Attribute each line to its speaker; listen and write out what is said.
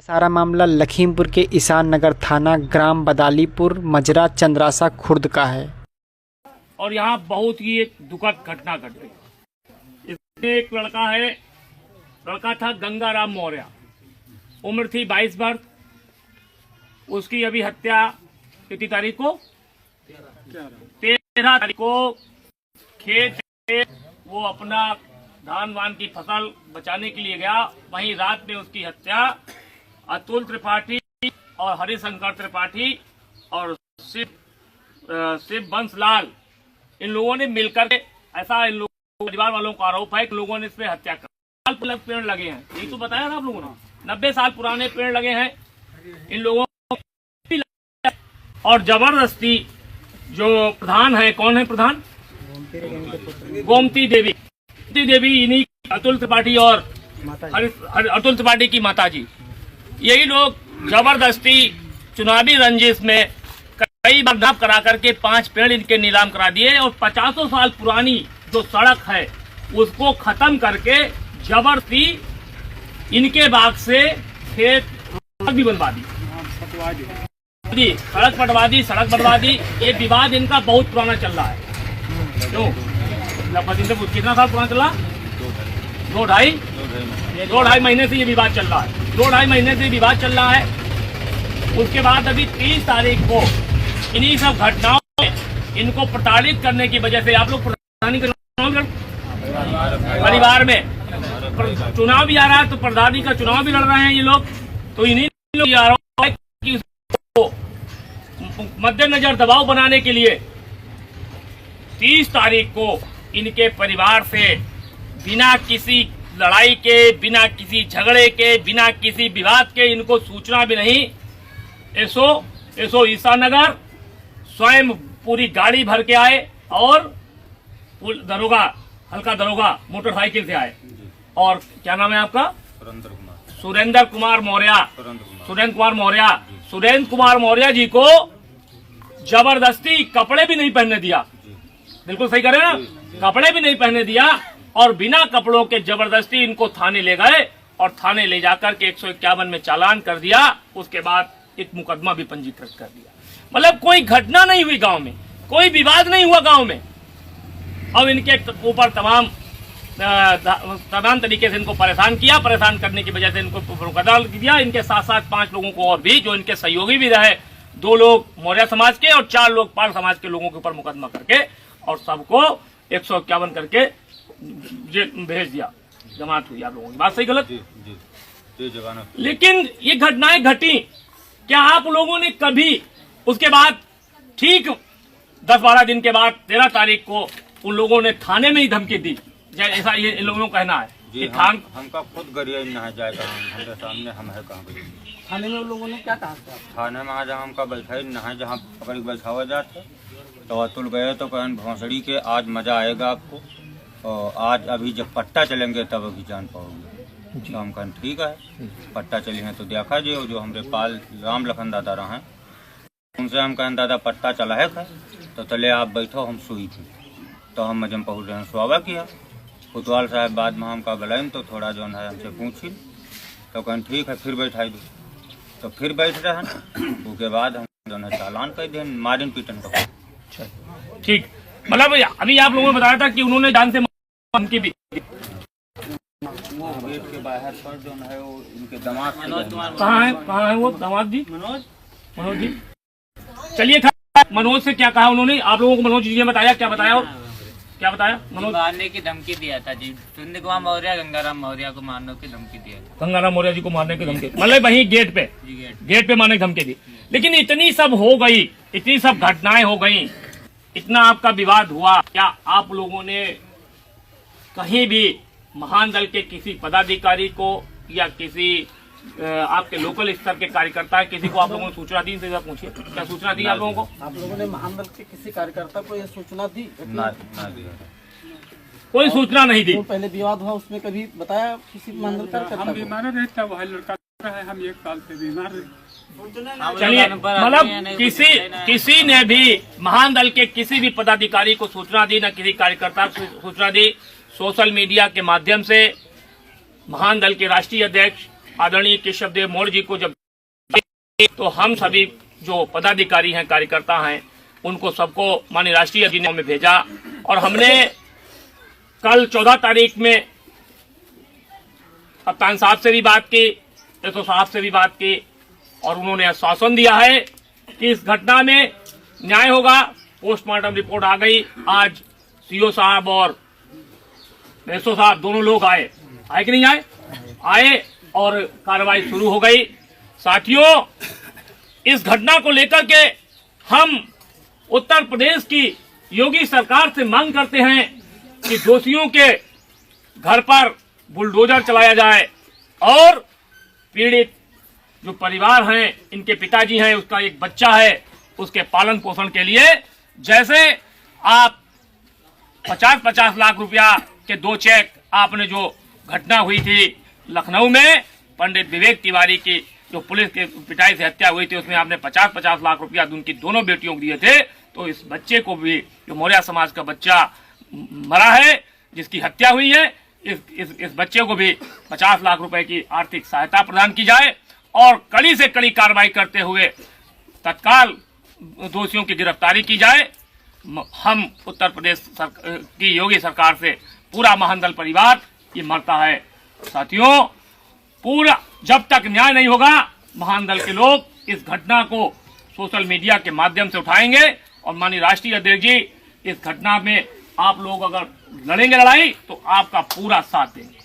Speaker 1: सारा मामला लखीमपुर के ईशान नगर थाना ग्राम बदालीपुर मजरा चंद्रासा खुर्द का है
Speaker 2: और यहाँ बहुत ही एक दुखद घटना घट गई। इसमें एक लड़का था गंगाराम मौर्य, उम्र थी 22 वर्ष। उसकी अभी हत्या कितनी तारीख को 13 तारीख को खेत से वो अपना धान वान की फसल बचाने के लिए गया। वहीं रात में उसकी हत्या अतुल त्रिपाठी और हरिशंकर त्रिपाठी और शिव बंसलाल इन लोगों ने मिलकर के, ऐसा इन लोगों परिवार वालों का आरोप है कि लोगों ने इसमें हत्या कर। साल पेड़ लगे हैं, यही तो बताया ना आप लोगों ने, 90 साल पुराने पेड़ लगे हैं इन लोगों और जबरदस्ती जो प्रधान है, कौन है प्रधान, गोमती देवी इन्हीं अतुल त्रिपाठी और अतुल त्रिपाठी की माताजी, यही लोग जबरदस्ती चुनावी रंजिश में कई बार नाप करा करके 5 पेड़ इनके नीलाम करा दिए और 50 साल पुरानी जो सड़क है उसको खत्म करके जबरदस्ती इनके बाग से खेत भी बनवा दी, सड़क बनवा दी। ये विवाद इनका बहुत पुराना चल रहा है। क्यों कितना साल पुराना चल रहा? 2-2.5 महीने से ये विवाद चल रहा है। 2-2.5 महीने से विवाद चल रहा है। उसके बाद अभी 30 तारीख को इन्हीं सब घटनाओं में इनको प्रताड़ित करने की वजह से आप लोग परिवार में चुनाव भी आ रहा है, तो प्रधानी का चुनाव भी लड़ रहे हैं ये लोग, तो इन्हीं लोग आरोप है कि मद्देनजर दबाव बनाने के लिए 30 तारीख को इनके परिवार से बिना किसी लड़ाई के, बिना किसी झगड़े के, बिना किसी विवाद के, इनको सूचना भी नहीं, एसओ ईशान नगर स्वयं पूरी गाड़ी भर के आए और हल्का दरोगा मोटरसाइकिल से आए। और क्या नाम है आपका? सुरेंद्र कुमार मौर्य जी को जबरदस्ती कपड़े भी नहीं पहनने दिया। बिल्कुल सही करे ना, कपड़े भी नहीं पहनने दिया और बिना कपड़ों के जबरदस्ती इनको थाने ले गए और थाने ले जाकर के 151 में चालान कर दिया। उसके बाद एक मुकदमा भी पंजीकृत कर दिया। मतलब कोई घटना नहीं हुई गांव में, कोई विवाद नहीं हुआ गांव में। अब इनके ऊपर तमाम तरीके से इनको परेशान करने की वजह से इनको मुकदमा दिया। इनके साथ साथ 5 लोगों को और भी, जो इनके सहयोगी भी रहे, 2 लोग मौर्य समाज के और 4 लोग पाल समाज के लोगों के ऊपर मुकदमा करके और सबको 151 करके भेज दिया। जमात हुई। आप लोगों की बात सही गलत? लेकिन ये घटनाएं घटी, क्या आप लोगों ने कभी उसके बाद ठीक 10-12 दिन के बाद 13 तारीख को उन लोगों ने थाने में ही धमकी दी, ऐसा ये इन लोगों का कहना है कि
Speaker 3: हमका खुद गरिया नहीं जाएगा, हमारे सामने हम है कहाँ गए।
Speaker 1: थाने में उन लोगों ने क्या कहा?
Speaker 3: थाने में जहाँ हमका बैठाई नहा, जहाँ पकड़ बैठावा जाता तो अतुल गए तो कहन भौसड़ी के आज मजा आएगा आपको, और आज अभी जब पट्टा चलेंगे तब अभी जान पाओगे। तो हम कहन ठीक है, पट्टा चली हैं तो देखा जो हमारे पाल राम लखन दादा रहे हैं, उनसे हम कहन दादा पट्टा चला है तो तले आप बैठो, हम सुई थी तो हम मजम पहुँच रहे हैं, स्वागत किया। कोतवाल साहब बाद में हमका बुलाइन तो थोड़ा जो है हमसे पूछी तो कहन ठीक है, फिर बैठाई दो, तो फिर बैठ रहे हैं। उसके बाद हम जो है चालान कर दें, मारन पीटन का।
Speaker 2: ठीक, मतलब अभी आप लोगों ने बताया था कि उन्होंने जान से धमकी भी।
Speaker 3: वो गेट के बाहर पर जो है वो इनके दामाद
Speaker 2: कहाँ है वो दामाद जी? मनोज जी, चलिए मनोज से क्या कहा उन्होंने आप लोगों को? मनोज जी ने बताया, क्या बताया और क्या बताया? मनोज
Speaker 4: मारने की धमकी दिया था जी, सुरेंद्र कुमार मौर्य गंगाराम मौर्य को मारने की धमकी दिया था।
Speaker 2: गंगाराम मौर्य जी को मारने की धमकी, मतलब वहीं गेट पे मारने की धमकी दी। लेकिन इतनी सब हो गई, इतनी सब घटनाएं हो गई, इतना आपका विवाद हुआ, क्या आप लोगों ने कहीं भी महान दल के किसी पदाधिकारी को या किसी आपके लोकल स्तर के कार्यकर्ता, किसी को आप लोगों ने सूचना दी? इनसे पूछिए, क्या सूचना दी आप लोगों को?
Speaker 1: आप लोगों ने महान दल के किसी कार्यकर्ता को यह सूचना दी?
Speaker 2: कोई सूचना नहीं दी।
Speaker 1: तो पहले विवाद हुआ उसमें कभी बताया किसी महान दल कार्यकर्ता?
Speaker 5: हम बीमार रहता, वह लड़का है, हम 1 साल से बीमार रहे।
Speaker 2: चलिए, मतलब किसी ने भी महान दल के किसी भी पदाधिकारी को सूचना दी, न किसी कार्यकर्ता को सूचना दी। सोशल मीडिया के माध्यम से महान दल के राष्ट्रीय अध्यक्ष आदरणीय केशव देव मौर्य जी को जब तो हम सभी जो पदाधिकारी हैं, कार्यकर्ता हैं, उनको सबको माननीय राष्ट्रीय अधिनियम में भेजा और हमने कल 14 तारीख में कप्तान साहब से भी बात की, एसओ साहब से भी बात की और उन्होंने आश्वासन दिया है कि इस घटना में न्याय होगा। पोस्टमार्टम रिपोर्ट आ गई। आज सीओ साहब और एसओ साहब दोनों लोग आए कि नहीं आए और कार्रवाई शुरू हो गई। साथियों, इस घटना को लेकर के हम उत्तर प्रदेश की योगी सरकार से मांग करते हैं कि दोषियों के घर पर बुलडोजर चलाया जाए और पीड़ित जो परिवार हैं, इनके पिताजी हैं, उसका एक बच्चा है, उसके पालन पोषण के लिए जैसे आप 50-50 लाख रुपया के 2 चेक, आपने जो घटना हुई थी लखनऊ में पंडित विवेक तिवारी की जो पुलिस के पिटाई से हत्या हुई थी, उसमें आपने 50-50 लाख रुपया उनकी दोनों बेटियों को दिए थे, तो इस बच्चे को भी, जो मौर्य समाज का बच्चा मरा है, जिसकी हत्या हुई है, इस बच्चे को भी 50 लाख रुपए की आर्थिक सहायता प्रदान की जाए और कड़ी से कड़ी कार्रवाई करते हुए तत्काल दोषियों की गिरफ्तारी की जाए। हम उत्तर प्रदेश की योगी सरकार से पूरा महानदल परिवार ये मरता है। साथियों, पूरा जब तक न्याय नहीं होगा, महानदल के लोग इस घटना को सोशल मीडिया के माध्यम से उठाएंगे और माननीय राष्ट्रीय अध्यक्ष जी, इस घटना में आप लोग अगर लड़ेंगे लड़ाई तो आपका पूरा साथ देंगे।